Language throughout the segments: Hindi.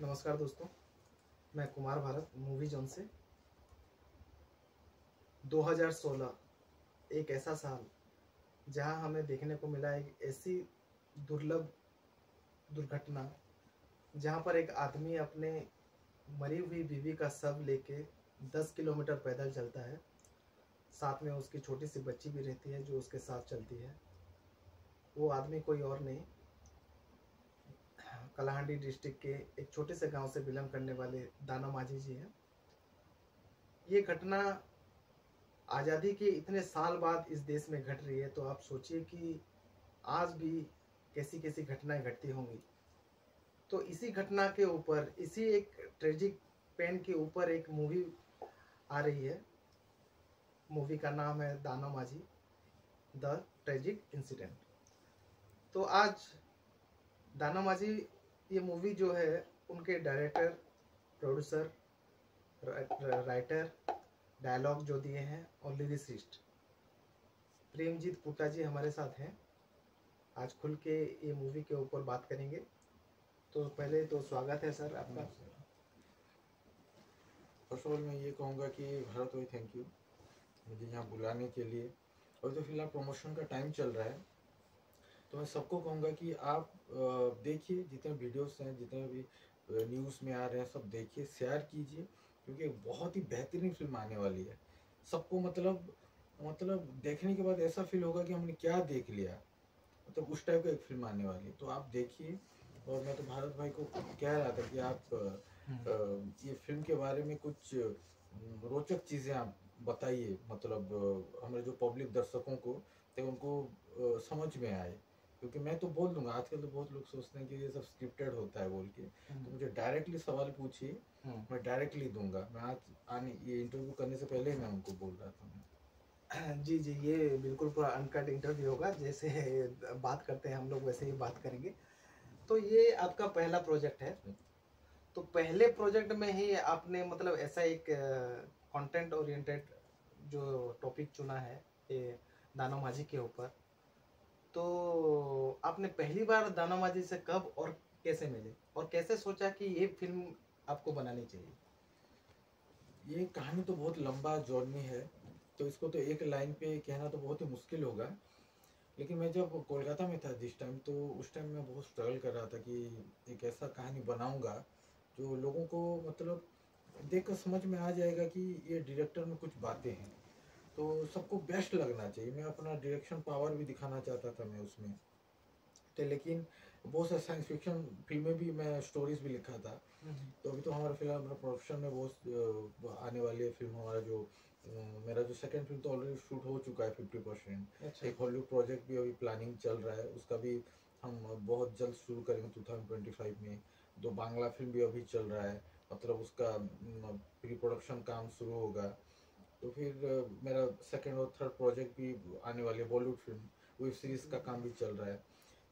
नमस्कार दोस्तों, मैं कुमार भारत मूवी जोन से। 2016 एक ऐसा साल जहां हमें देखने को मिला एक ऐसी दुर्लभ दुर्घटना जहां पर एक आदमी अपने मरी हुई बीवी का शव लेके 10 किलोमीटर पैदल चलता है। साथ में उसकी छोटी सी बच्ची भी रहती है जो उसके साथ चलती है। वो आदमी कोई और नहीं, कलाहांडी डिस्ट्रिक्ट के एक छोटे से गांव से बिलोंग करने वाले दाना माझी जी हैं। ये घटना आज़ादी के इतने साल बाद इस देश में घट रही है, तो आप सोचिए कि आज भी कैसी कैसी घटनाएं घटती होंगी। तो इसी घटना के ऊपर, इसी एक ट्रेजिक पेन के ऊपर एक मूवी आ रही है। मूवी का नाम है दाना माझी द ट्रेजिक इंसिडेंट। तो आज दाना माझी ये मूवी जो है, उनके डायरेक्टर, प्रोड्यूसर, राइटर, डायलॉग जो दिए हैं और लिरिसिस्ट प्रेमजीत पुट्टा जी हमारे साथ हैं। आज खुल के ये मूवी के ऊपर बात करेंगे। तो पहले तो स्वागत है सर आपका। फर्स्ट ऑफ ऑल मैं ये कहूँगा कि भारत भाई थैंक यू मुझे यहाँ बुलाने के लिए। और जो फिलहाल प्रमोशन का टाइम चल रहा है, तो मैं सबको कहूँगा कि आप देखिए, जितने वीडियोस हैं, जितने भी न्यूज़ में आ रहे हैं, सब देखिए, शेयर कीजिए, क्योंकि एक बहुत ही बेहतरीन फिल्म आने वाली है। सबको मतलब देखने के बाद ऐसा फील होगा कि हमने क्या देख लिया, मतलब उस टाइप का एक फिल्म आने वाली है। तो आप देखिए। और मैं तो भारत भाई को कह रहा था कि आप ये फिल्म के बारे में कुछ रोचक चीज़ें आप बताइए, मतलब हमारे जो पब्लिक दर्शकों को, तो उनको समझ में आए। क्योंकि मैं तो बोल दूंगा, आजकल तो बहुत लोग सोचते हैं कि ये सब स्क्रिप्टेड होता है बोल के। तो मुझे डायरेक्टली सवाल पूछिए, मैं डायरेक्टली दूंगा। मैं आज आने ये इंटरव्यू करने से पहले ही मैं उनको बोल रहा था। जी जी, ये बिल्कुल पूरा अनकट इंटरव्यू होगा। जैसे बात करते हैं हम लोग वैसे ही बात करेंगे। तो ये आपका पहला प्रोजेक्ट है। तो पहले प्रोजेक्ट में ही आपने मतलब ऐसा एक कंटेंट ओरिएंटेड जो टॉपिक चुना है, ये दाना माझी के ऊपर। तो आपने पहली बार दाना माझी से कब और कैसे मिले, और कैसे सोचा कि ये फिल्म आपको बनानी चाहिए? ये कहानी तो बहुत लंबा जर्नी है, तो इसको तो एक लाइन पे कहना तो बहुत ही मुश्किल होगा। लेकिन मैं जब कोलकाता में था जिस टाइम, तो उस टाइम मैं बहुत स्ट्रगल कर रहा था कि एक ऐसा कहानी बनाऊंगा जो लोगों को मतलब देख कर समझ में आ जाएगा कि ये डायरेक्टर में कुछ बातें हैं, तो सबको बेस्ट लगना चाहिए। मैं अपना डायरेक्शन पावर भी दिखाना चाहता था मैं उसमें। तो लेकिन बहुत सारे साइंस फिक्शन फिल्में भी, मैं स्टोरीज भी लिखा था। तो अभी तो हमारा फिलहाल हमारा प्रोडक्शन में बहुत आने वाली है फिल्म। हमारा जो मेरा जो सेकंड फिल्म तो ऑलरेडी शूट हो चुका है 50%। अच्छा। एक हॉलीवुड प्रोजेक्ट भी अभी प्लानिंग चल रहा है, उसका भी हम बहुत जल्द शुरू करेंगे 2025 में। दो बांग्ला फिल्म भी अभी चल रहा है, मतलब उसका प्री प्रोडक्शन काम शुरू होगा। तो फिर मेरा सेकंड और थर्ड प्रोजेक्ट भी आने वाली है, बॉलीवुड फिल्म, वेब सीरीज का काम भी चल रहा है।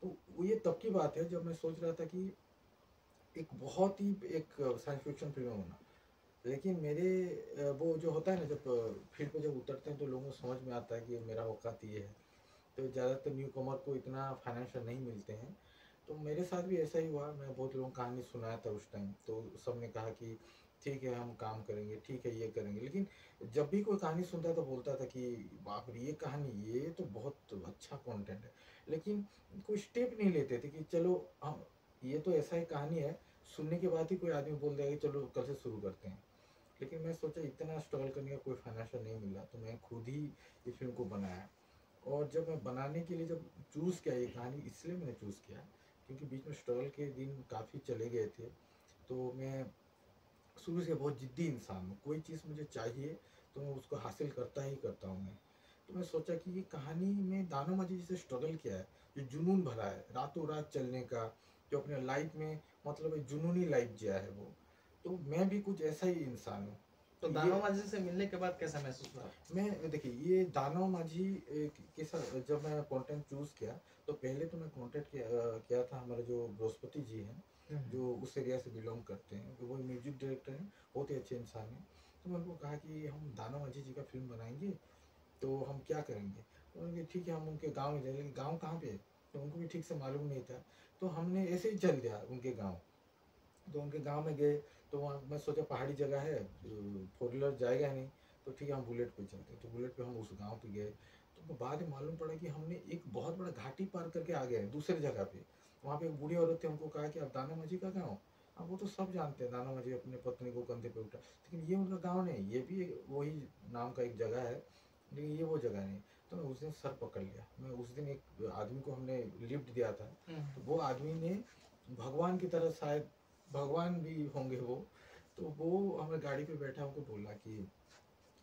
तो ये तब की बात है जब मैं सोच रहा था कि एक बहुत ही एक साइंस फिक्शन फिल्म होना। लेकिन मेरे वो जो होता है ना, जब फील्ड पे जब उतरते हैं तो लोगों को समझ में आता है कि मेरा औकात ये है। तो ज़्यादातर न्यू कमर को इतना फाइनेंशियल नहीं मिलते हैं। तो मेरे साथ भी ऐसा ही हुआ। मैं बहुत लोगों को कहानी सुनाया था उस टाइम, तो सबने कहा कि ठीक है हम काम करेंगे, ठीक है ये करेंगे। लेकिन जब भी कोई कहानी सुनता तो बोलता था कि बाप रे ये कहानी, ये तो बहुत अच्छा कंटेंट है। लेकिन कोई स्टेप नहीं लेते थे कि चलो हम, ये तो ऐसा ही कहानी है, सुनने के बाद ही कोई आदमी बोल देगा कि चलो कल से शुरू करते हैं। लेकिन मैं सोचा इतना स्ट्रगल करने का कोई फाइनेंशियल नहीं मिला, तो मैं खुद ही इस फिल्म को बनाया। और जब मैं बनाने के लिए जब चूज़ किया ये कहानी, इसलिए मैंने चूज़ किया क्योंकि बीच में स्ट्रगल के दिन काफ़ी चले गए थे। तो मैं शुरू से बहुत ज़िद्दी इंसान हूँ, कोई चीज़ मुझे चाहिए तो मैं उसको हासिल करता ही करता हूँ मैं। तो मैं सोचा कि ये कहानी में दानो माझी जिसे स्ट्रगल किया है, जो जुनून भरा है रातों रात चलने का, जो अपने लाइफ में मतलब एक जुनूनी लाइफ जिया है वो, तो मैं भी कुछ ऐसा ही इंसान हूँ। तो दाना माझी से मिलने के बाद कैसा महसूस हुआ? मैं देखिए, ये दानव माझी के साथ जब मैं कंटेंट चूज़ किया, तो पहले तो मैं कांटेक्ट किया था हमारे जो बृहस्पति जी हैं, जो उस एरिया से बिलोंग करते हैं, वो म्यूजिक डायरेक्टर हैं, बहुत ही अच्छे इंसान हैं। तो मैं उनको कहा कि हम दानव माझी जी का फिल्म बनाएंगे, तो हम क्या करेंगे। तो उन्होंने ठीक है हम उनके गाँव में जाएंगे। लेकिन गाँव कहाँ पे है, तो उनको भी ठीक से मालूम नहीं था। तो हमने ऐसे ही चल दिया उनके गाँव। तो उनके गांव में गए, तो वहाँ मैं सोचा पहाड़ी जगह है, फोर व्हीलर जाएगा ही नहीं, तो ठीक है हम बुलेट पे चलते हैं। तो बुलेट पे हम उस गांव पे गए, तो बाद में मालूम पड़ा कि हमने एक बहुत बड़ा घाटी पार करके आ गए हैं दूसरे जगह पे। वहाँ पे एक बूढ़ी औरत थी, हमको कहा कि आप दाना मांझी का गाँव? हाँ वो तो सब जानते हैं, दाना मांझी अपने पत्नी को कंधे पे उठा, लेकिन ये उनका गाँव नहीं, ये भी वही नाम का एक जगह है, लेकिन ये वो जगह नहीं। तो मैं उस दिन सर पकड़ लिया। मैं उस दिन एक आदमी को हमने लिफ्ट दिया था, तो वो आदमी ने भगवान की तरह, शायद भगवान भी होंगे वो, तो वो हमें गाड़ी पे बैठा हमको बोला कि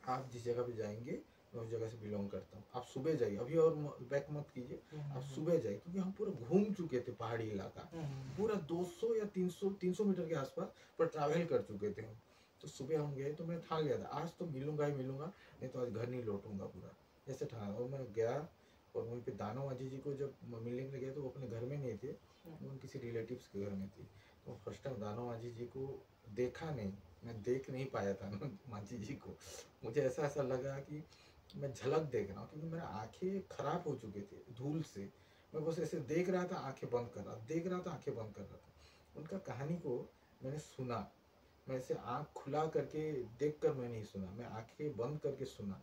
आप जिस जगह पे जाएंगे मैं उस जगह से बिलोंग करता हूँ, आप सुबह जाइए, अभी और बैक मत कीजिए, आप सुबह जाइए। क्योंकि हम पूरा घूम चुके थे पहाड़ी इलाका, पूरा 200 या 300 मीटर के आसपास पर ट्रैवल कर चुके थे हम। तो सुबह हम गए, तो मैं ठान लिया था आज तो मिलूंगा ही मिलूंगा, नहीं तो आज घर नहीं लौटूंगा पूरा, ऐसे ठाना। और मैं गया, और वहीं पे दानो मांझी जी को जब मिलने के लिए गए, तो वो अपने घर में नहीं थे, वो किसी रिलेटिव्स के घर में थे। तो फर्स्ट टाइम दानो मांझी जी को देखा नहीं, मैं देख नहीं पाया था मांझी जी को। मुझे ऐसा ऐसा लगा कि मैं झलक देख रहा हूँ, क्योंकि मेरा आंखें खराब हो चुके थे धूल से। मैं बस ऐसे देख रहा था, आंखें बंद कर रहा, देख रहा था, आंखें बंद कर रहा था। उनका कहानी को मैंने सुना, मैं ऐसे आंख खुला करके देख कर मैं नहीं सुना, मैं आंखें बंद करके सुना।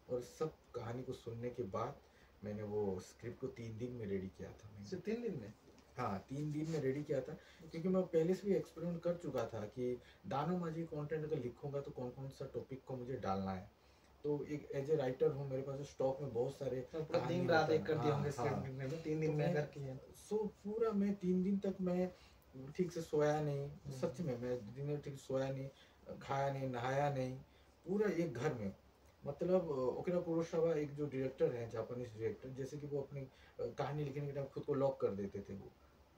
और सब कहानी को सुनने के बाद मैंने वो स्क्रिप्ट को 3 दिन में रेडी किया था मैंने। सिर्फ 3 दिन में? हाँ 3 दिन में रेडी किया था, क्योंकि मैं पहले से भी एक्सपेरिमेंट कर चुका था कि दानो मांझी कंटेंट अगर लिखूंगा तो कौन कौन सा टॉपिक को मुझे डालना है। तो एक एज ए राइटर हूँ, मेरे पास स्टॉक में बहुत सारे तो पूरा कहानी दिन रात होता एक है। कर दिए होंगे हाँ स्क्रिप्ट हाँ। लिखने में, 3 दिन तो में मैं अगर किए? पूरा मैं 3 दिन तक मैं ठीक से सोया नहीं, सच में मैं दिन में ठीक से सोया नहीं, खाया नहीं, नहाया नहीं, पूरा एक घर में। मतलब ओकिरा कुरोसावा एक जो डायरेक्टर हैं, जापानीज डायरेक्टर, जैसे कि वो अपनी कहानी लिखने के टाइम खुद को लॉक कर देते थे, वो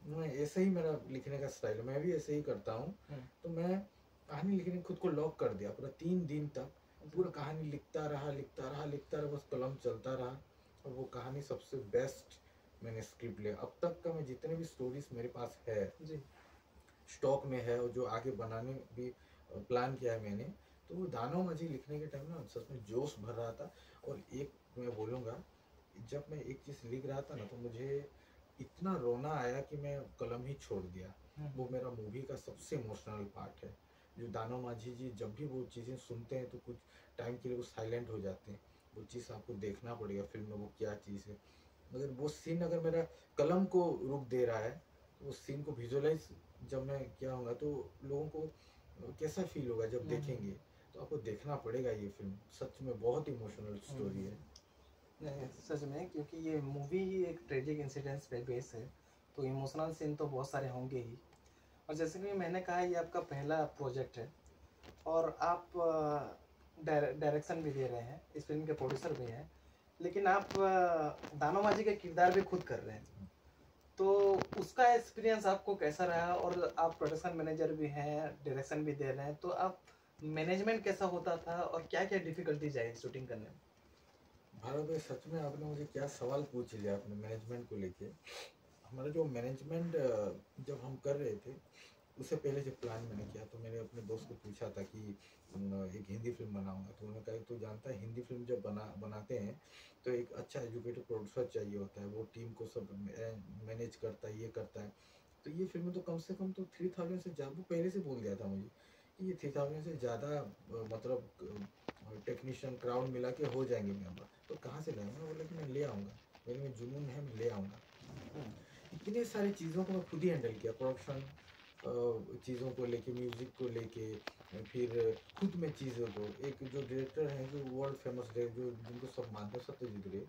मैं ऐसे ही, मेरा लिखने का स्टाइल है, मैं भी ऐसे ही करता हूँ। तो मैं कहानी लिखने में खुद को लॉक कर दिया पूरा 3 दिन तक, पूरा कहानी लिखता रहा लिखता रहा लिखता रहा, बस कलम चलता रहा। और वो कहानी सबसे बेस्ट मैंने स्क्रिप्ट लिया अब तक का। मैं जितने भी स्टोरीज मेरे पास है जी। स्टॉक में है, और जो आगे बनाने भी प्लान किया है मैंने, तो वो दानो मांझी लिखने के टाइम ना सच में जोश भर रहा था। और एक मैं बोलूँगा, जब मैं एक चीज़ लिख रहा था ना, तो मुझे इतना रोना आया कि मैं कलम ही छोड़ दिया। वो मेरा मूवी का सबसे इमोशनल पार्ट है, जो दानो मांझी जी जब भी वो चीज़ें सुनते हैं तो कुछ टाइम के लिए वो साइलेंट हो जाते हैं। वो चीज़ आपको देखना पड़ेगा फिल्म में, वो क्या चीज़ है। मगर वो सीन अगर मेरा कलम को रुक दे रहा है, तो उस सीन को विजुअलाइज जब मैं क्या होगा, तो लोगों को कैसा फील होगा जब देखेंगे। तो आपको देखना पड़ेगा ये फिल्म, सच में बहुत इमोशनल स्टोरी है। नहीं सच में, क्योंकि ये मूवी ही एक ट्रेजिक इंसिडेंट्स पे बेस है, तो इमोशनल सीन तो बहुत सारे होंगे ही। और जैसे कि मैंने कहा, ये आपका पहला प्रोजेक्ट है, और आप डायरेक्शन भी दे रहे हैं, इस फिल्म के प्रोड्यूसर भी हैं, लेकिन आप दानो मांझी का किरदार भी खुद कर रहे हैं। तो उसका एक्सपीरियंस आपको कैसा रहा? और आप प्रोडक्शन मैनेजर भी हैं, डायरेक्शन भी दे रहे हैं, तो आप मैनेजमेंट कैसा होता था और क्या क्या डिफिकल्टीज आई शूटिंग करने में? भारत भाई सच में आपने मुझे क्या सवाल पूछ लिया आपने मैनेजमेंट को लेके। हमारा जो मैनेजमेंट जब हम कर रहे थे, उससे पहले जब प्लान मैंने किया, तो मैंने अपने दोस्त को पूछा था कि एक हिंदी फिल्म बनाऊंगा। तो उन्होंने कहा तो जानता है, हिंदी फिल्म जब बनाते हैं तो एक अच्छा एजुकेटेड प्रोड्यूसर चाहिए होता है, वो टीम को सब मैनेज करता है, ये करता है। तो ये फिल्में तो कम से कम तो 3000 से ज़्यादा, वो पहले से बोल दिया था मुझे कि ये 3000 से ज़्यादा मतलब टेक्नीशियन क्राउड मिला के हो जाएंगे मेंबर। तो कहाँ से लाऊंगा? बोला कि मैं ले आऊँगा, मेरे में जुनून है, मैं ले आऊँगा। इतनी सारी चीज़ों को मैं खुद ही हैंडल किया, प्रोडक्शन चीज़ों को लेके, म्यूज़िक को लेके, फिर खुद में चीज़ों को। एक जो डायरेक्टर हैं जो वर्ल्ड फेमस है, जो जिनको सब मानते हैं, सत्यजीत रे,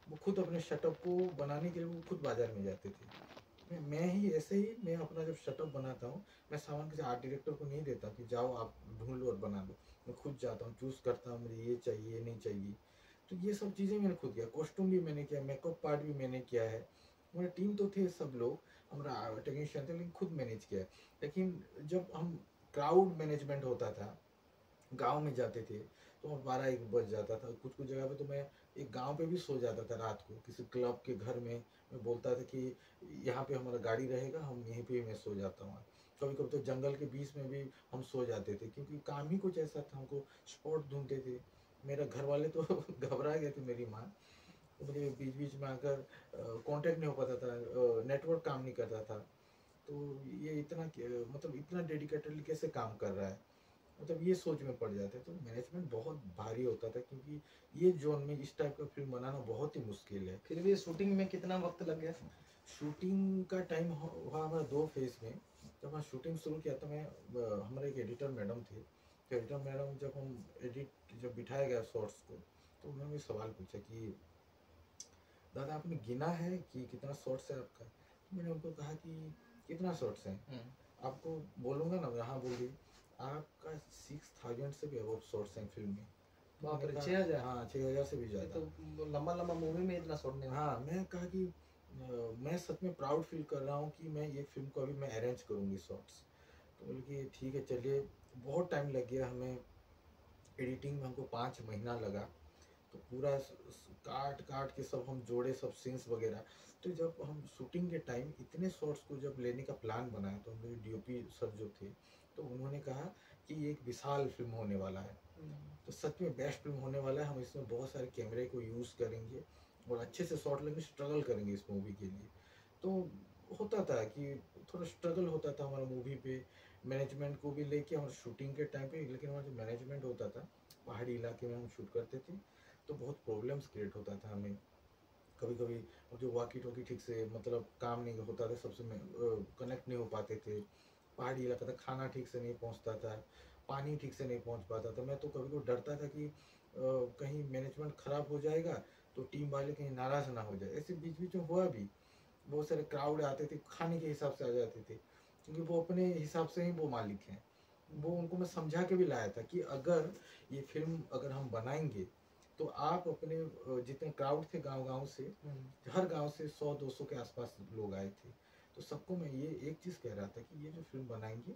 वो खुद अपने शटअप को बनाने के लिए वो खुद बाजार में जाते थे। मैं ही ऐसे ही, मैं अपना जब शटअप बनाता हूँ, मैं सामान किसी आर्ट डायरेक्टर को नहीं देता कि जाओ आप ढूंढ लो और बना लो। मैं खुद जाता हूँ, चूज़ करता हूँ मुझे ये चाहिए, ये नहीं चाहिए। तो ये सब चीज़ें मैंने खुद किया, कॉस्ट्यूम भी मैंने किया, मेकअप पार्ट भी मैंने किया है। हमारी टीम तो थे सब लोग, हमारा टेक्नीशियन थे, लेकिन खुद मैनेज किया है। लेकिन जब हम क्राउड मैनेजमेंट होता था, गांव में जाते थे, तो 12-1 बज जाता था। कुछ कुछ जगह पे तो मैं एक गांव पे भी सो जाता था रात को, किसी क्लब के घर में। मैं बोलता था कि यहाँ पे हमारा गाड़ी रहेगा, हम यहीं पे मैं सो जाता हूँ। कभी कभी तो जंगल के बीच में भी हम सो जाते थे, क्योंकि काम ही कुछ ऐसा था, हमको स्पॉट ढूंढते थे। मेरा घर वाले तो घबरा गए थे, मेरी माँ। तो मुझे बीच बीच में आकर कांटेक्ट नहीं हो पाता था, नेटवर्क काम नहीं करता था। तो ये इतना मतलब इतना डेडिकेटेडली कैसे काम कर रहा है, मतलब ये सोच में पड़ जाते हैं। तो मैनेजमेंट बहुत भारी होता था, क्योंकि ये जोन में इस टाइप का फिल्म बनाना बहुत ही मुश्किल है। फिर भी शूटिंग में कितना वक्त लग गया? शूटिंग का टाइम हुआ हमारा 2 फेज में। जब मैं शूटिंग शुरू किया तो मैं हमारे एक एडिटर मैडम थे, तो एडिटर मैडम जब हम एडिट जब बिठाया गया शॉर्ट्स को, तो उन्होंने सवाल पूछा कि दादा आपने गिना है कि कितना शॉर्ट्स है आपका? तो मैंने उनको कहा कि कितना शॉर्ट्स हैं आपको बोलूँगा ना, हाँ बोलिए। आपका 6000 से भी अबव शॉर्ट्स हैं फिल्म में। तो बाप रे, मैंने कहा, 6000? हाँ 6000 से भी ये ज़्यादा। तो लंबा लंबा मूवी में इतना शॉट नहीं। हाँ, मैं कहा कि मैं सच में प्राउड फील कर रहा हूँ कि मैं ये फिल्म को अभी मैं अरेंज करूँगी शॉर्ट्स। तो बोले कि ठीक है चलिए। बहुत टाइम लग गया हमें, एडिटिंग में हमको 5 महीना लगा। तो पूरा काट काट के सब हम जोड़े, सब सीन्स वगैरह। तो जब हम शूटिंग के टाइम इतने शॉट्स को जब लेने का प्लान बनाया, तो हमारे डीओपी सर जो थे, तो उन्होंने कहा कि ये एक विशाल फिल्म होने वाला है। तो सच में बेस्ट फिल्म होने वाला है। हम इसमें बहुत सारे कैमरे को यूज़ करेंगे और अच्छे से शॉट लेंगे, स्ट्रगल करेंगे इस मूवी के लिए। तो होता था कि थोड़ा स्ट्रगल होता था हमारा मूवी पे, मैनेजमेंट को भी लेके हमारे शूटिंग के टाइम पे। लेकिन हमारा जो मैनेजमेंट होता था, पहाड़ी इलाके में हम शूट करते थे, तो बहुत प्रॉब्लम्स क्रिएट होता था हमें। कभी कभी जो वाकी टोकी ठीक से मतलब काम नहीं होता था, सबसे कनेक्ट नहीं हो पाते थे। पहाड़ी इलाका था, खाना ठीक से नहीं पहुंचता था, पानी ठीक से नहीं पहुंच पाता था। मैं तो कभी कभी डरता था कि कहीं मैनेजमेंट ख़राब हो जाएगा तो टीम वाले कहीं नाराज़ ना हो जाए। ऐसे बीच बीच में हुआ भी, बहुत सारे क्राउड आते थे, खाने के हिसाब से आ जाते थे, क्योंकि वो अपने हिसाब से ही वो मालिक हैं। वो उनको मैं समझा के भी लाया था कि अगर ये फिल्म अगर हम बनाएंगे, तो आप अपने जितने क्राउड थे गांव गांव से, हर गांव से 100-200 के आसपास लोग आए थे। तो सबको मैं ये एक चीज़ कह रहा था कि ये जो फिल्म बनाएंगे,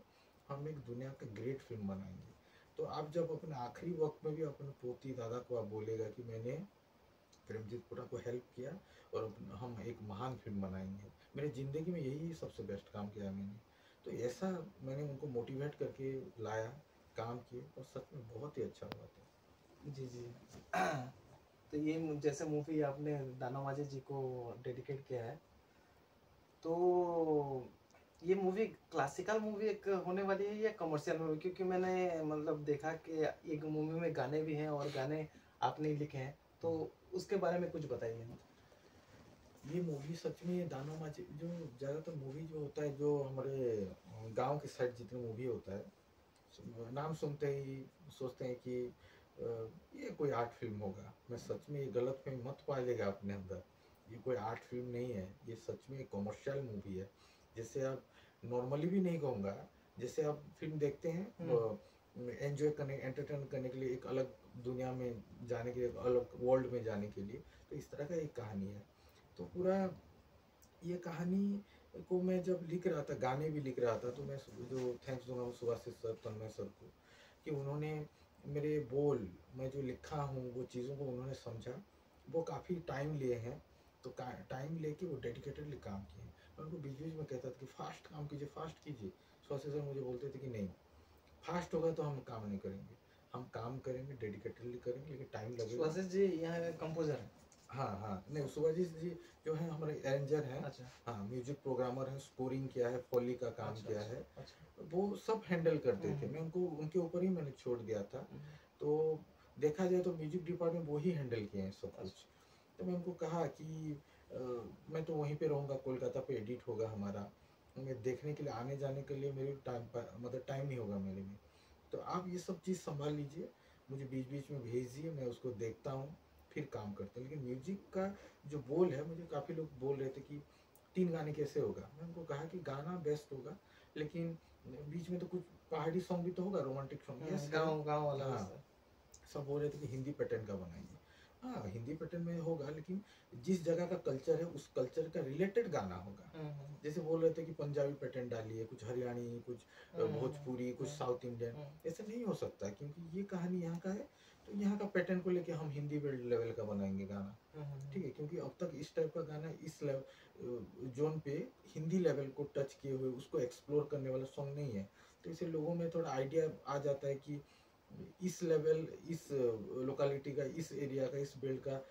हम एक दुनिया का ग्रेट फिल्म बनाएंगे। तो आप जब अपने आखिरी वक्त में भी अपने पोती दादा को आप बोलेगा कि मैंने प्रेमजीत को हेल्प किया और हम एक महान फिल्म बनाएंगे। मेरी ज़िंदगी में यही सबसे बेस्ट काम किया मैंने। तो ऐसा मैंने उनको मोटिवेट करके लाया, काम किए, और सच में बहुत ही अच्छा हुआ था। जी जी। तो ये जैसे मूवी आपने दाना मांझी जी को डेडिकेट किया है, तो ये मूवी क्लासिकल मूवी एक होने वाली है या कमर्शियल मूवी? क्योंकि मैंने मतलब देखा कि एक मूवी में गाने भी हैं और गाने आपने ही लिखे हैं, तो उसके बारे में कुछ बताइए। ये मूवी सच में दाना मांझी जो ज़्यादातर मूवी जो होता है, जो हमारे गांव के साइड जितने मूवी होता है, नाम सुनते ही सोचते हैं कि ये कोई आर्ट फिल्म होगा। मैं सच में ये गलत फहमी मत पालिएगा अपने अंदर। ये कोई आर्ट फिल्म नहीं है, ये सच में एक कमर्शियल मूवी है। जैसे आप नॉर्मली भी नहीं कहूँगा, जैसे आप फिल्म देखते हैं एंजॉय करने, एंटरटेन करने के लिए, एक अलग दुनिया में जाने के लिए, एक अलग वर्ल्ड में जाने के लिए, तो इस तरह का एक कहानी है। तो पूरा ये कहानी को मैं जब लिख रहा था, गाने भी लिख रहा था, तो मैं जो थैंक्स दूंगा सुभाषित सर, तन्मय सर को, कि उन्होंने मेरे बोल, मैं जो लिखा हूँ वो चीज़ों को उन्होंने समझा। वो काफ़ी टाइम लिए हैं, तो टाइम लेके वो डेडिकेटेडली काम किए। मैं उनको बीच बीच में कहता था कि फास्ट काम कीजिए, फास्ट कीजिए। सुभाषित सर मुझे बोलते थे कि नहीं, फास्ट होगा तो हम काम नहीं करेंगे, हम काम करेंगे, डेडिकेटेडली करेंगे, लेकिन टाइम लगेगा। सुभाषिष जी यहाँ कंपोजर हैं? हाँ हाँ, नहीं सुभाषित जी जो है हमारे अरेंजर हैं। अच्छा। हाँ, म्यूजिक प्रोग्रामर हैं, स्कोरिंग किया है, फॉली का काम अच्छा, किया अच्छा, है। अच्छा। वो सब हैंडल करते थे, मैं उनको उनके ऊपर ही मैंने छोड़ दिया था। तो देखा जाए तो म्यूजिक डिपार्टमेंट वो ही हैंडल किए हैं सब कुछ। तो मैं उनको कहा कि मैं तो वहीं पे रहूँगा, कोलकाता पे एडिट होगा हमारा, मैं देखने के लिए आने जाने के लिए मेरे टाइम मतलब टाइम नहीं होगा मेरे में। तो आप ये सब चीज़ संभाल लीजिए, मुझे बीच बीच में भेज दिए, मैं उसको देखता हूँ, फिर काम करते हैं। लेकिन म्यूजिक का जो बोल है, मुझे काफ़ी लोग बोल रहे थे कि 3 गाने कैसे होगा। मैं उनको कहा कि गाना बेस्ट होगा, लेकिन बीच में तो कुछ पहाड़ी सॉन्ग भी तो होगा, रोमांटिक सॉन्ग। यस, गाँव गाँव वाला। हाँ, सब बोल रहे थे कि हिंदी पैटर्न का बनाएंगे। हाँ, हिंदी पैटर्न में होगा, लेकिन जिस जगह का कल्चर है उस कल्चर का रिलेटेड गाना होगा। जैसे बोल रहे थे कि पंजाबी पैटर्न डालिए, कुछ हरियाणी, कुछ भोजपुरी, कुछ साउथ इंडियन, ऐसा नहीं हो सकता, क्योंकि ये कहानी यहाँ का है। तो यहाँ का पैटर्न को लेके हम हिंदी लेवल का बनाएंगे गाना, ठीक है, क्योंकि अब तक इस टाइप का गाना इस लेवल जोन पे हिंदी लेवल को टच किए हुए, उसको एक्सप्लोर करने वाला सॉन्ग नहीं है। तो इसे लोगों में थोड़ा आइडिया आ जाता है कि इस लेवल, इस लोकेलिटी का, इस एरिया का, इस बेल्ट का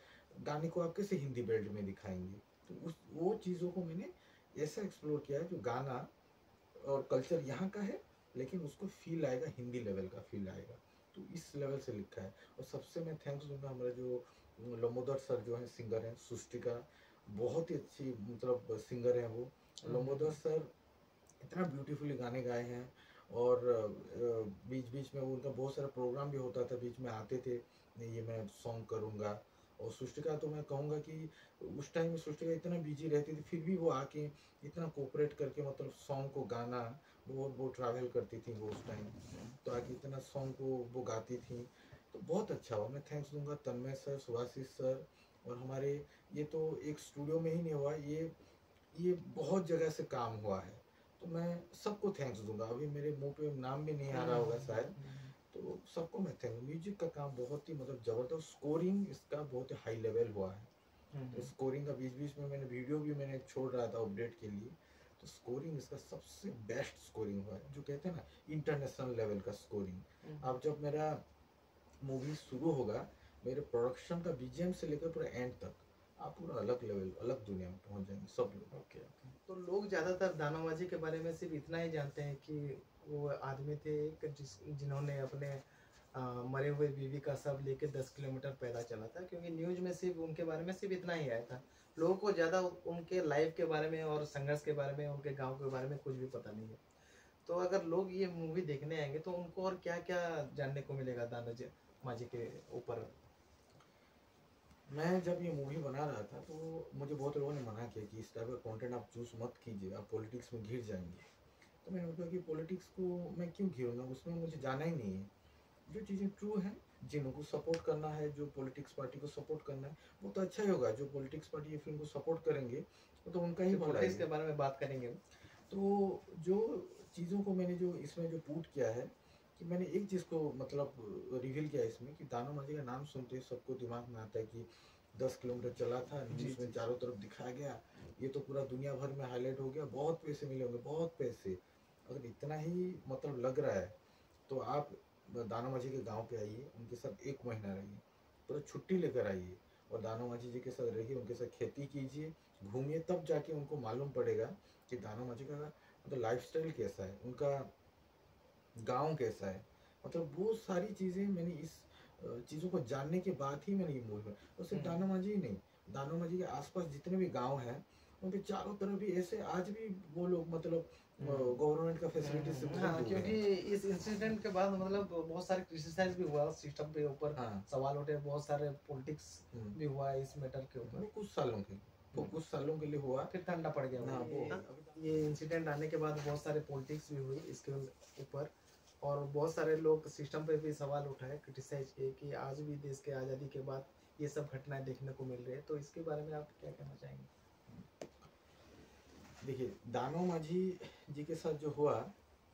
गाने को आप कैसे हिंदी बेल्ट में दिखाएंगे। तो उस वो चीज़ों को मैंने ऐसा एक्सप्लोर किया है, जो गाना और कल्चर यहाँ का है, लेकिन उसको फील आएगा, हिंदी लेवल का फील आएगा, तो इस लेवल से लिखा है। और सबसे मैं थैंक्स दूंगा हमारे जो लंबोदर सर जो है सिंगर हैं, सृष्टिका बहुत ही अच्छी मतलब सिंगर हैं वो। लंबोदर सर इतना ब्यूटीफुली गाने गाए हैं, और बीच बीच में उनका बहुत सारा प्रोग्राम भी होता था, बीच में आते थे, नहीं ये मैं सॉन्ग करूँगा। और सृष्टिका तो मैं कहूँगा कि उस टाइम में सृष्टिका इतना बिजी रहती थी, फिर भी वो आके इतना कोऑपरेट करके मतलब सॉन्ग को गाना, वो ट्रैवल करती थी वो उस टाइम, तो आके इतना सॉन्ग को वो गाती थी, तो बहुत अच्छा हुआ। मैं थैंक्स दूंगा तन्मय सर, सुभाषिस सर, और हमारे ये तो एक स्टूडियो में ही नहीं हुआ, ये बहुत जगह से काम हुआ है, तो मैं सबको थैंक्स दूंगा। अभी मेरे मुंह पे नाम भी नहीं आ रहा होगा शायद, तो सबको मैं थैंक। म्यूजिक का काम बहुत ही मतलब जबरदस्त, स्कोरिंग इसका बहुत ही हाई लेवल हुआ है। तो स्कोरिंग का बीच बीच में मैंने वीडियो भी मैंने छोड़ रहा था अपडेट के लिए, तो स्कोरिंग इसका सबसे बेस्ट स्कोरिंग हुआ है, जो कहते हैं ना इंटरनेशनल लेवल का स्कोरिंग। अब जब मेरा मूवी शुरू होगा, मेरे प्रोडक्शन का बीजीएम से लेकर पूरा एंड तक आप पूरा अलग लेवल, अलग दुनिया में पहुंच जाएंगे सब लोग। Okay okay. तो लोग ज़्यादातर दानामाझी के बारे में सिर्फ इतना ही जानते हैं कि वो आदमी थे जिन्होंने अपने मरे हुए बीवी का शव लेके 10 किलोमीटर पैदल चला था, क्योंकि न्यूज में सिर्फ उनके बारे में सिर्फ इतना ही आया था। लोगों को ज़्यादा उनके लाइफ के बारे में और संघर्ष के बारे में, उनके गांव के बारे में कुछ भी पता नहीं है। तो अगर लोग ये मूवी देखने आएंगे तो उनको और क्या क्या जानने को मिलेगा दाना माझी के ऊपर? मैं जब ये मूवी बना रहा था तो मुझे बहुत लोगों ने मना किया कि इस टाइप का कंटेंट आप चूज मत कीजिए, आप पॉलिटिक्स में घिर जाएंगे। तो मैंने कहा कि पॉलिटिक्स को मैं क्यों घिरूंगा, उसमें मुझे जाना ही नहीं है। जो चीज़ें ट्रू हैं, जिनको सपोर्ट करना है, जो पॉलिटिक्स पार्टी को सपोर्ट करना है, वो तो अच्छा ही होगा। जो पॉलिटिक्स पार्टी ये फिल्म को सपोर्ट करेंगे वो तो उनका ही भला है। पॉलिटिक्स के बारे में बात करेंगे। तो जो चीज़ों को मैंने जो इसमें जो पुट किया है, कि मैंने एक चीज़ को मतलब रिवील किया इसमें, कि दानो माझी का नाम सुनते ही सबको दिमाग में आता है कि 10 किलोमीटर चला था, न्यूज़ में चारों तरफ दिखाया गया, ये तो पूरा दुनिया भर में हाईलाइट हो गया, बहुत पैसे मिले होंगे, बहुत पैसे। अगर इतना ही मतलब लग रहा है तो आप दानो माझी के गांव पे आइए, उनके साथ 1 महीना रहिए, पूरा छुट्टी लेकर आइए और दानो माझी जी के साथ रहिए, उनके साथ खेती कीजिए, घूमिए, तब जाके उनको मालूम पड़ेगा कि दानो माझी का मतलब लाइफस्टाइल कैसा है, उनका गांव कैसा है। मतलब वो सारी चीज़ें मैंने इस चीज़ों को जानने के बाद ही मैंने ये मूवी बनाई। और सिर्फ दानो माझी ही नहीं, दानो माझी के आसपास जितने भी गांव हैं उनके चारों तरफ भी ऐसे आज भी वो लोग मतलब गवर्नमेंट का फैसिलिटी से बहुत दूर क्योंकि हैं। इस इंसिडेंट के बाद मतलब बहुत सारे क्रिटिसाइज भी हुआ सिस्टम के ऊपर, हाँ। सवाल उठे, बहुत सारे पॉलिटिक्स भी हुआ इस मैटर के ऊपर। वो कुछ सालों के वो कुछ सालों के लिए हुआ, फिर ठंडा पड़ गया हाँ, ये इंसिडेंट आने के बाद बहुत सारे पॉलिटिक्स भी हुई इसके ऊपर, और बहुत सारे लोग सिस्टम पे भी सवाल उठाए, क्रिटिसाइज किए कि आज भी देश के आज़ादी के बाद ये सब घटनाएं देखने को मिल रही है। तो इसके बारे में आप क्या कहना चाहेंगे? देखिए, दानो माझी जी के साथ जो हुआ,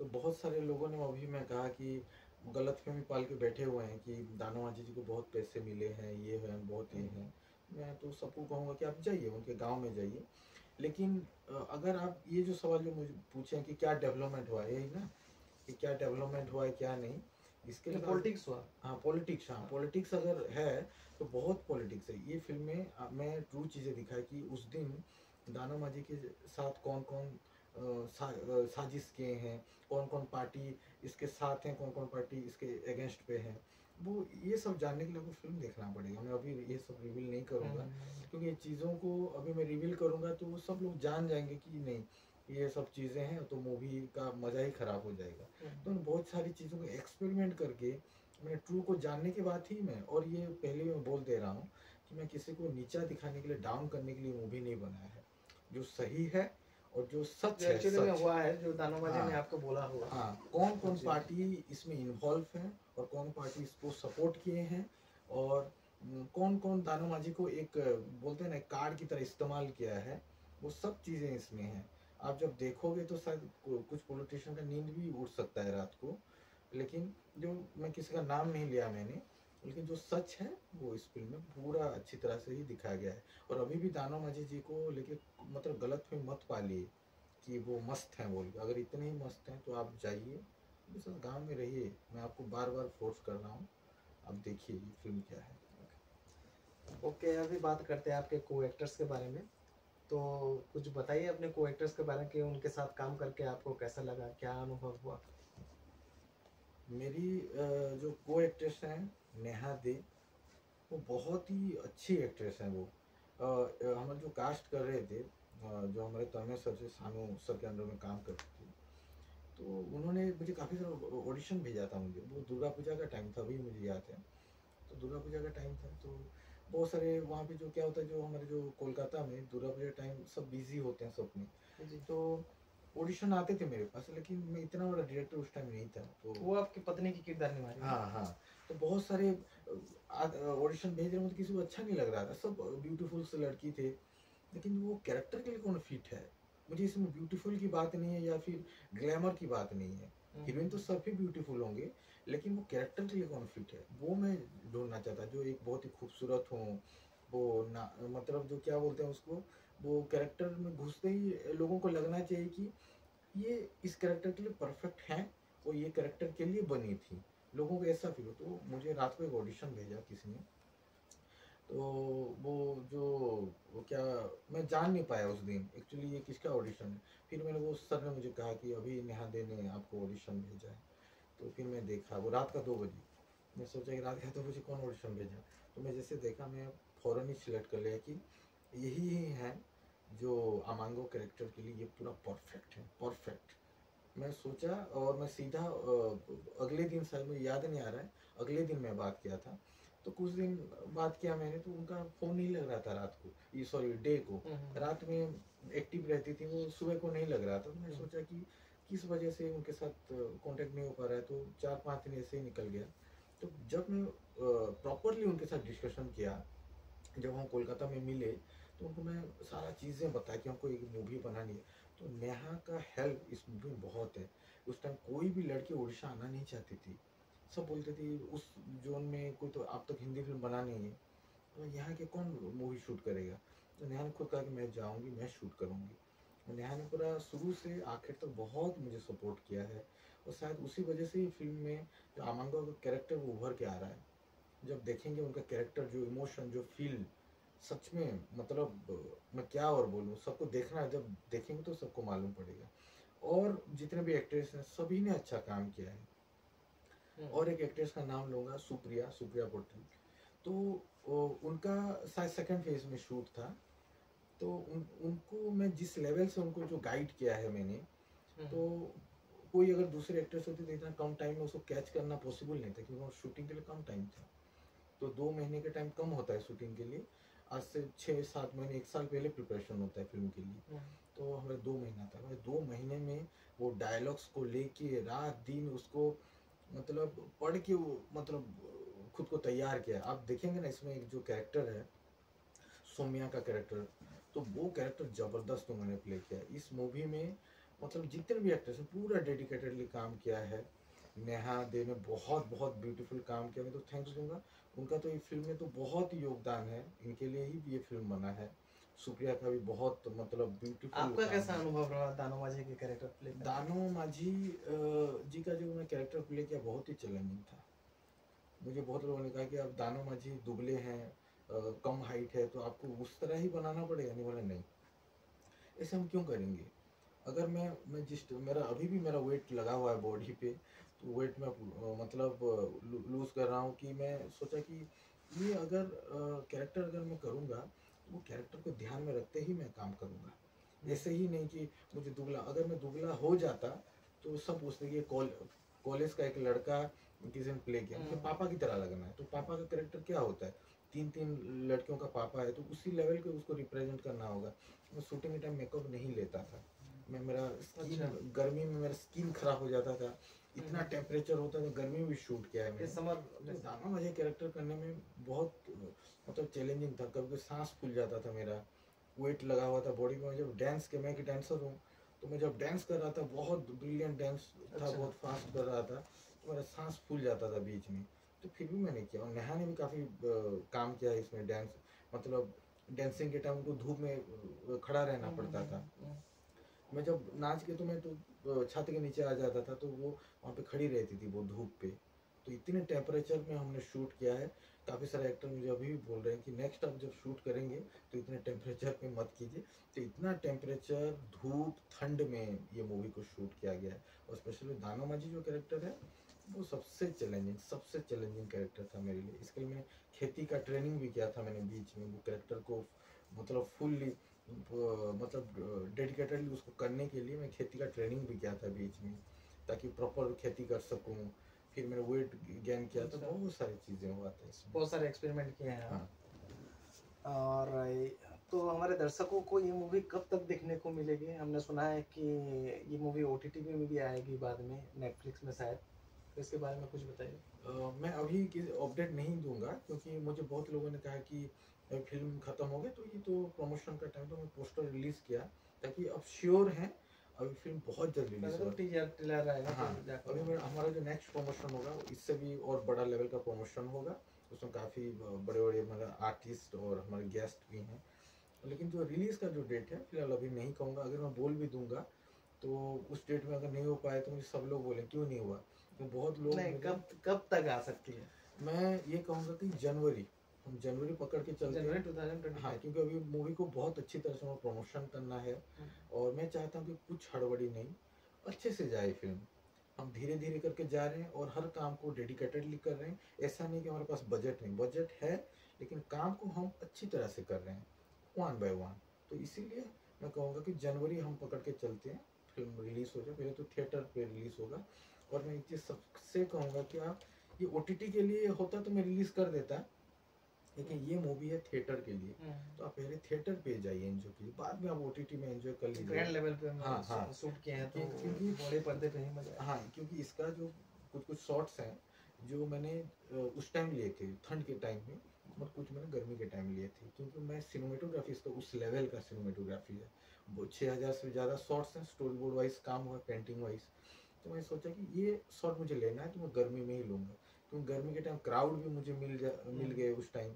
तो बहुत सारे लोगों ने, अभी मैं कहा कि गलतफहमी पाल के बैठे हुए हैं कि दानो माझी जी को बहुत पैसे मिले हैं, ये हैं, बहुत ये हैं। मैं तो सबको कहूँगा कि आप जाइए, उनके गांव में जाइए। लेकिन अगर आप ये जो सवाल जो मुझे पूछे हैं कि क्या डेवलपमेंट हुआ है, यही ना, कि क्या डेवलपमेंट हुआ है क्या नहीं, इसके लिए पॉलिटिक्स हुआ। हाँ, पॉलिटिक्स, हाँ, पॉलिटिक्स अगर है तो बहुत पॉलिटिक्स है ये फिल्म में। मैं ट्रू चीज़ें दिखाई कि उस दिन दानो माझी के साथ कौन कौन साजिश किए हैं, कौन कौन पार्टी इसके साथ हैं, कौन कौन पार्टी इसके अगेंस्ट पे हैं। वो ये सब जानने के लिए आपको फिल्म देखना पड़ेगा। मैं अभी ये सब रिवील नहीं करूँगा, क्योंकि ये चीज़ों को अभी मैं रिवील करूँगा तो वो सब लोग जान जाएंगे कि नहीं ये सब चीज़ें हैं, तो मूवी का मज़ा ही ख़राब हो जाएगा। तो मैं बहुत सारी चीज़ों को एक्सपेरिमेंट करके, मैंने ट्रू को जानने के बाद ही मैं, और ये पहले मैं बोल दे रहा हूँ कि मैं किसी को नीचा दिखाने के लिए, डाउन करने के लिए मूवी नहीं बनाया है। जो सही है और जो सच है, एक्चुअली में हुआ है, जो दानो माझी ने आपको बोला होगा। हाँ, कौन कौन पार्टी इसमें इन्वॉल्व है और कौन पार्टी इसको सपोर्ट किए हैं, और कौन कौन दानो माझी को एक बोलते हैं ना कार्ड की तरह इस्तेमाल किया है, वो सब चीज़ें इसमें हैं। आप जब देखोगे तो शायद कुछ पॉलिटिशियन का नींद भी उड़ सकता है रात को, लेकिन जो, मैं किसी का नाम नहीं लिया मैंने, लेकिन जो सच है वो इस फिल्म में पूरा अच्छी तरह से ही दिखाया गया है। और अभी भी दानो माझी जी को लेके मतलब गलत में मत पालिए कि वो मस्त हैं बोल के। अगर इतने ही मस्त हैं तो आप जाइए, बस गांव में रहिए। मैं आपको बार बार फोर्स कर रहा हूँ, आप देखिए ये फिल्म क्या है। ओके, अभी बात करते हैं आपके को एक्टर्स के बारे में। तो कुछ बताइए अपने को एक्टर्स के बारे में कि उनके साथ काम करके आपको कैसा लगा, क्या अनुभव हुआ? मेरी जो को एक्ट्रेस हैं नेहा दे, वो बहुत ही अच्छी एक्ट्रेस हैं वो। हमारे जो कास्ट कर रहे थे, जो हमारे तन्मय सर से सानू सर के अंडर में काम करती थी, तो उन्होंने मुझे काफ़ी सारा ऑडिशन भेजा था। मुझे वो दुर्गा पूजा का टाइम था, अभी मुझे याद है। तो दुर्गा पूजा का टाइम था, तो बहुत सारे वहाँ पे जो क्या होता है, जो हमारे जो कोलकाता में दुर्गा पूजा टाइम सब बिजी होते हैं सब में, जी। तो ऑडिशन आते थे मेरे पास, लेकिन मैं इतना बड़ा डायरेक्टर उस टाइम नहीं था। तो वो आपकी पत्नी की किरदार निभा रही है? हाँ हाँ, तो बहुत सारे ऑडिशन भेज रहे हैं, मुझे किसी को अच्छा नहीं लग रहा था। सब ब्यूटीफुल से लड़की थे, लेकिन वो कैरेक्टर के लिए कौन फिट है? मुझे इसमें ब्यूटीफुल की बात नहीं है या फिर ग्लैमर की बात नहीं है। हीरोइन तो सभी ब्यूटीफुल होंगे, लेकिन वो कैरेक्टर के लिए कौन फिट है, वो मैं ढूंढना चाहता। जो एक बहुत ही खूबसूरत हो, वो ना मतलब जो क्या बोलते हैं उसको, वो कैरेक्टर में घुसते ही लोगों को लगना चाहिए कि ये इस कैरेक्टर के लिए परफेक्ट है, वो ये कैरेक्टर के लिए बनी थी, लोगों को ऐसा फील हो। तो मुझे रात को एक ऑडिशन भेजा किसी ने, तो वो जो वो क्या, मैं जान नहीं पाया उस दिन एक्चुअली ये किसका ऑडिशन है। फिर मैंने, वो सर ने मुझे कहा कि अभी नेहा दे ने आपको ऑडिशन भेजा है। तो फिर मैं देखा, वो रात का 2 बजे। मैं सोचा कि रात का 2 बजे कौन ऑडिशन भेजा। तो मैं जैसे देखा, मैं फ़ौरन ही सिलेक्ट कर लिया कि यही है जो अमांगो कैरेक्टर के लिए ये पूरा परफेक्ट है, परफेक्ट। मैं सोचा, और मैं सीधा अगले दिन, शायद मुझे याद नहीं आ रहा है, अगले दिन मैं बात किया था। तो कुछ दिन बात किया मैंने, तो उनका फ़ोन नहीं लग रहा था रात को, ये सॉरी डे को। रात में एक्टिव रहती थी वो, सुबह को नहीं लग रहा था। तो मैं सोचा कि किस वजह से उनके साथ कांटेक्ट नहीं हो पा रहा है। तो 4-5 दिन ऐसे ही निकल गया। तो जब मैं प्रॉपरली उनके साथ डिस्कशन किया, जब हम कोलकाता में मिले, तो उनको मैं सारा चीज़ें बताया कि हमको एक मूवी बनानी है। तो नेहा का हेल्प इस मूवी में बहुत है। उस टाइम कोई भी लड़की उड़ीसा आना नहीं चाहती थी, सब बोलते थे उस जोन में कोई, तो अब तक हिंदी फिल्म बना नहीं है, तो यहाँ के कौन मूवी शूट करेगा। तो नेहा ने खुद कहा कि मैं जाऊँगी, मैं शूट करूँगी। और नेहा ने पूरा शुरू से आखिर तक बहुत मुझे सपोर्ट किया है, और शायद उसी वजह से ही फिल्म में जो आमांगो का कैरेक्टर वो उभर के आ रहा है। जब देखेंगे उनका कैरेक्टर, जो इमोशन, जो फील, सच में मतलब मैं क्या और बोलूँ, सबको देखना है, जब देखेंगे तो सबको मालूम पड़ेगा। और जितने भी एक्ट्रेस हैं सभी ने अच्छा काम किया है। और एक एक्ट्रेस का नाम लूँगा, सुप्रिया, सुप्रिया पोट्री। तो उनका शायद सेकंड फेज में शूट था। तो उनको मैं जिस लेवल से उनको जो गाइड किया है मैंने, तो कोई अगर दूसरे एक्ट्रेस होती तो इतना कम टाइम में उसको कैच करना पॉसिबल नहीं था, क्योंकि शूटिंग के लिए कम टाइम था। तो 2 महीने का टाइम कम होता है शूटिंग के लिए। आज से 6-7 महीने, 1 साल पहले प्रिपरेशन होता है फिल्म के लिए। तो हमें 2 महीना था, हमें 2 महीने में वो डायलॉग्स को लेके रात दिन उसको मतलब पढ़ के वो मतलब खुद को तैयार किया। आप देखेंगे ना, इसमें एक जो कैरेक्टर है सौम्या का कैरेक्टर, तो वो कैरेक्टर ज़बरदस्त उन्होंने प्ले किया इस मूवी में। मतलब जितने भी एक्टर्स हैं पूरा डेडिकेटेडली काम किया है। नेहा दे ने बहुत बहुत ब्यूटीफुल काम किया, मैं तो थैंक्स दूंगा। उनका तो ये फिल्म में तो बहुत ही योगदान है, इनके लिए ही ये फिल्म बना है। सुप्रिया का भी बहुत मतलब ब्यूटीफुल आपका काम कैसा है। अनुभव रहा दानो माझी के कैरेक्टर प्ले करने? दानो माझी जी का जो मैं कैरेक्टर प्ले किया बहुत ही चैलेंजिंग था। मुझे बहुत लोगों ने कहा कि आप दानो माझी दुबले हैं, कम हाइट है, तो आपको उस तरह ही बनाना पड़ेगा। नहीं, बोला नहीं, ऐसे हम क्यों करेंगे। अगर मैं जिस मेरा अभी भी मेरा वेट लगा हुआ है बॉडी पे, तो वेट में मतलब लूज कर रहा हूँ, कि मैं सोचा कि ये अगर कैरेक्टर अगर मैं करूँगा, तो वो कैरेक्टर को ध्यान में रखते ही मैं काम करूँगा। ऐसे ही नहीं कि मुझे दुबला, अगर मैं दुबला हो जाता तो सब पूछते कि कॉलेज का एक लड़का किसी ने प्ले किया, मुझे पापा की तरह लगना है। तो पापा का कैरेक्टर क्या होता है, 3-3 लड़कियों का पापा है, तो उसी लेवल के उसको रिप्रेजेंट करना होगा। मैं शूटिंग के टाइम मेकअप नहीं लेता था। मैं मेरा स्किन, अच्छा। गर्मी में मेरा स्किन खराब हो जाता था, इतना टेम्परेचर होता था, गर्मी में भी शूट किया है ये मैंने। समर तो दाना मुझे कैरेक्टर करने में बहुत मतलब चैलेंजिंग था। कभी कभी सांस फूल जाता था मेरा, वेट लगा हुआ था बॉडी में। जब डांस के, मैं एक डांसर हूँ, तो मैं जब डांस कर रहा था, बहुत ब्रिलियंट डांस था, अच्छा। बहुत फास्ट कर रहा था, तो मेरा सांस फूल जाता था बीच में। तो फिर भी मैंने किया। और नेहा ने भी काफ़ी काम किया है इसमें। डांस मतलब डांसिंग के टाइम उनको धूप में खड़ा रहना पड़ता था। मैं जब नाच के, तो मैं तो छत के नीचे आ जाता था, तो वो वहाँ पे खड़ी रहती थी वो धूप पे। तो इतने टेम्परेचर में हमने शूट किया है। काफ़ी सारे एक्टर मुझे अभी भी बोल रहे हैं कि नेक्स्ट आप जब शूट करेंगे तो इतने टेम्परेचर पे मत कीजिए। तो इतना टेम्परेचर, धूप, ठंड में ये मूवी को शूट किया गया है। और स्पेशली दानो मांझी जो कैरेक्टर है वो सबसे चैलेंजिंग कैरेक्टर था मेरे लिए। इसके लिए मैं खेती का ट्रेनिंग भी किया था मैंने बीच में, वो कैरेक्टर को मतलब फुल्ली मतलब डेडिकेटेडली उसको करने के लिए मैं खेती का ट्रेनिंग भी किया था बीच में, ताकि प्रॉपर खेती कर सकूं। फिर मैंने वेट गेन किया था, बहुत सारी चीज़ें हुआ था इसमें, बहुत सारे एक्सपेरिमेंट किए हैं। हाँ। और तो हमारे दर्शकों को ये मूवी कब तक देखने को मिलेगी? हमने सुना है कि ये मूवी OTT में भी आएगी बाद में, नेटफ्लिक्स में शायद, तो इसके बारे में कुछ बताइए। मैं अभी अपडेट नहीं दूंगा, क्योंकि मुझे बहुत लोगों ने कहा कि फिल्म खत्म हो गई, तो ये तो प्रमोशन का टाइम, तो मैं पोस्टर रिलीज किया ताकि अब श्योर हैं अभी फिल्म बहुत जल्द रिलीज होगा। टीजर ट्रेलर आएगा। हाँ, अभी हमारा जो नेक्स्ट प्रमोशन होगा इससे भी और बड़ा लेवल का प्रमोशन होगा। उसमें काफ़ी बड़े बड़े मतलब आर्टिस्ट और हमारे गेस्ट भी हैं। लेकिन जो रिलीज़ का जो डेट है फिलहाल अभी नहीं कहूँगा। अगर मैं बोल भी दूंगा तो उस डेट में अगर नहीं हो पाए तो मुझे सब लोग बोले क्यों नहीं हुआ, तो बहुत लोग नहीं, कब तक आ सकती है? मैं ये कहूँगा कि जनवरी, हम जनवरी पकड़ के चलते हैं। जनवरी 2025। हाँ, क्योंकि अभी मूवी को बहुत अच्छी तरह से प्रमोशन करना है और मैं चाहता हूँ कि कुछ हड़बड़ी नहीं, अच्छे से जाए फिल्म। हम धीरे धीरे करके जा रहे हैं और हर काम को डेडिकेटेडली कर रहे हैं। ऐसा नहीं कि हमारे पास बजट नहीं, बजट है, लेकिन काम को हम अच्छी तरह से कर रहे हैं, वन बाय वन। तो इसीलिए मैं कहूँगा कि जनवरी हम पकड़ के चलते हैं, फिल्म रिलीज़ हो जाए। पहले तो थिएटर पे रिलीज़ होगा। और मैं एक चीज़ सबसे कहूँगा कि आप ये OTT के लिए होता तो मैं रिलीज़ कर देता, लेकिन ये मूवी है थिएटर के लिए, तो आप पहले थिएटर पे जाइए एंजॉय कीजिए, बाद में आप OTT में एंजॉय कर लीजिए। ग्रैंड लेवल पे हाँ शूट किए हैं, तो क्योंकि बड़े पर्दे पे ही मजा। हाँ, क्योंकि इसका जो कुछ शॉट्स हैं जो मैंने उस टाइम लिए थे ठंड के टाइम में, और कुछ मैंने गर्मी के टाइम लिए थे, क्योंकि मैं सिनेमेटोग्राफी इसका उस लेवल का सिनेमेटोग्राफी है। वो 6000 से ज़्यादा शॉट्स हैं, स्टोरी बोर्ड वाइज काम हुआ, पेंटिंग वाइज। तो मैं सोचा कि ये शॉट मुझे लेना है तो मैं गर्मी में ही लूँगा, क्योंकि गर्मी के टाइम क्राउड भी मुझे मिल गए उस टाइम,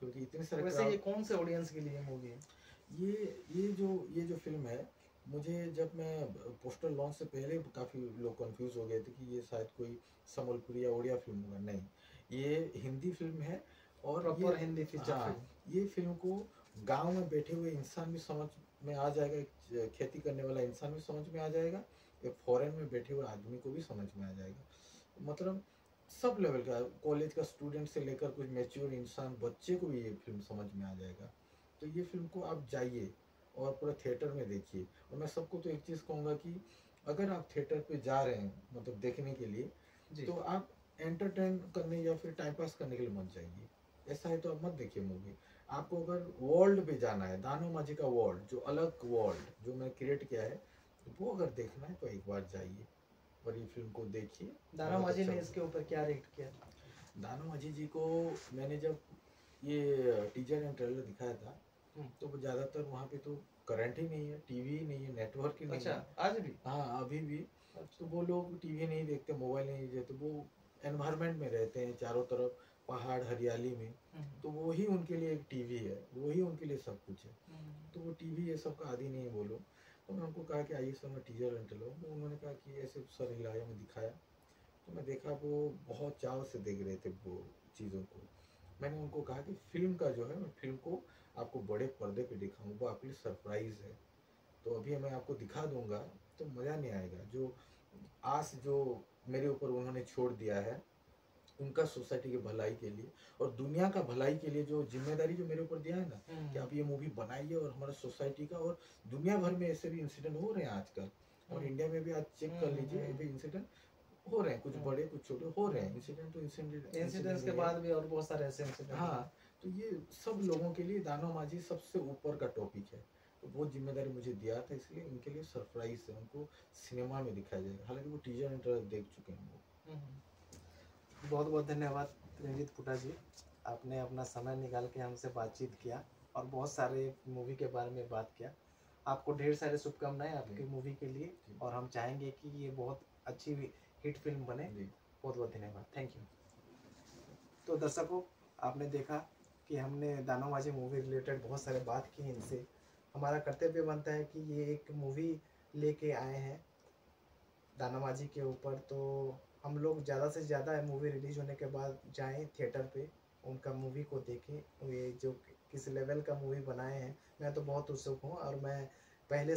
क्योंकि इतने सारे वैसे ये कौन से ऑडियंस के लिए मूवी है? ये जो फिल्म है, मुझे जब मैं पोस्टर लॉन्च से पहले काफ़ी लोग कंफ्यूज हो गए थे कि ये शायद कोई संबलपुरी या उड़िया फिल्म होगा। नहीं, ये हिंदी फिल्म है। और प्रॉपर हिंदी फीचर हाँ, फिल्म। ये फिल्म को गांव में बैठे हुए इंसान भी समझ में आ जाएगा, एक खेती करने वाला इंसान भी समझ में आ जाएगा, एक फॉरेन में बैठे हुए आदमी को भी समझ में आ जाएगा। मतलब सब लेवल का, कॉलेज का स्टूडेंट से लेकर कुछ मैच्योर इंसान, बच्चे को भी ये फिल्म समझ में आ जाएगा। तो ये फिल्म को आप जाइए और पूरा थिएटर में देखिए। और मैं सबको तो एक चीज़ कहूँगा कि अगर आप थिएटर पे जा रहे हैं मतलब देखने के लिए, तो आप एंटरटेन करने या फिर टाइम पास करने के लिए मत जाइए। ऐसा है तो आप मत देखिए मूवी। आपको अगर वर्ल्ड पे जाना है, दानो मांझी का वर्ल्ड, जो अलग वर्ल्ड जो मैं क्रिएट किया है, वो अगर देखना है तो एक बार जाइए और ये फिल्म को देखिए। दानो मांझी ने इसके ऊपर क्या रिएक्ट किया? दानो मांझी जी को मैंने जब ये टीजर एंड ट्रेलर दिखाया था, तो वो ज़्यादातर वहाँ पे तो करंट ही नहीं है, टीवी ही नहीं है, नेटवर्क ही नहीं है। आज भी? हाँ, अभी भी। तो वो लोग टीवी नहीं देखते, मोबाइल नहीं देखते, वो एनवायरनमेंट में रहते हैं, चारों तरफ पहाड़ हरियाली में। तो वो ही उनके लिए एक टीवी है, वो ही उनके लिए सब कुछ है। तो वो टीवी ये सब का आदि नहीं है वो लोग। तो मैं उनको कहा कि आइए सर मैं टीजर एंड ट्रेलर, तो उन्होंने कहा कि ऐसे सर हिलाया, में दिखाया। तो मैं देखा वो बहुत चाव से देख रहे थे वो चीज़ों को। मैंने उनको कहा कि फिल्म का जो है, मैं फिल्म को आपको बड़े पर्दे पे दिखाऊँ, वो आपके लिए सरप्राइज़ है। तो अभी मैं आपको दिखा दूंगा तो मज़ा नहीं आएगा। जो आस जो मेरे ऊपर उन्होंने छोड़ दिया है, उनका सोसाइटी की भलाई के लिए और दुनिया का भलाई के लिए जो जिम्मेदारी जो मेरे ऊपर दिया है ना, कि आप ये मूवी बनाइए और हमारा सोसाइटी का, और दुनिया भर में ऐसे भी इंसिडेंट हो रहे हैं आजकल, और इंडिया में भी आज चेक कर लीजिए, ये भी इंसिडेंट हो रहे हैं, कुछ बड़े कुछ छोटे हो रहे हैं। इंसिडेंट तो इंसिडेंट्स के बाद भी और बहुत सारे ऐसे इंसिडेंट। हाँ, तो ये सब लोगों के लिए दानो मांझी सबसे ऊपर का टॉपिक है। तो वो जिम्मेदारी मुझे दिया था, इसलिए इनके लिए सरप्राइज है, उनको सिनेमा में दिखाया जाएगा। हालांकि वो टीजर एंड ट्रेलर देख चुके हैं वो। बहुत बहुत धन्यवाद रंजीत फूटा जी, आपने अपना समय निकाल के हमसे बातचीत किया और बहुत सारे मूवी के बारे में बात किया। आपको ढेर सारे शुभकामनाएं आपकी मूवी के लिए, और हम चाहेंगे कि ये बहुत अच्छी हिट फिल्म बने। बहुत बहुत धन्यवाद, थैंक यू। तो दर्शकों, आपने देखा कि हमने दानो मांझी मूवी रिलेटेड बहुत सारे बात की इनसे। हमारा कर्तव्य बनता है कि ये एक मूवी लेके आए हैं दानो मांझी के ऊपर, तो हम लोग ज़्यादा से ज़्यादा मूवी रिलीज होने के बाद जाएं थिएटर पे, उनका मूवी को देखें। ये जो किस लेवल का मूवी बनाए हैं, मैं तो बहुत उत्सुक हूँ। और मैं पहले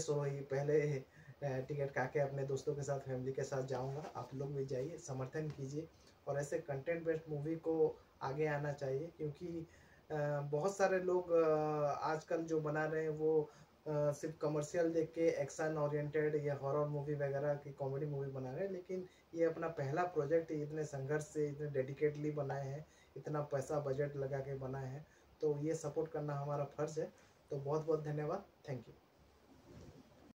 टिकट काटे अपने दोस्तों के साथ, फैमिली के साथ जाऊंगा। आप लोग भी जाइए, समर्थन कीजिए और ऐसे कंटेंट बेस्ड मूवी को आगे आना चाहिए, क्योंकि बहुत सारे लोग आजकल जो बना रहे हैं वो सिर्फ कमर्शियल देख के एक्शन ओरिएंटेड या हॉरर मूवी वगैरह की कॉमेडी मूवी बना रहे हैं, लेकिन ये अपना पहला प्रोजेक्ट इतने संघर्ष से, इतने डेडिकेटली बनाए हैं, इतना पैसा बजट लगा के बनाए हैं, तो ये सपोर्ट करना हमारा फर्ज है। तो बहुत बहुत धन्यवाद, थैंक यू।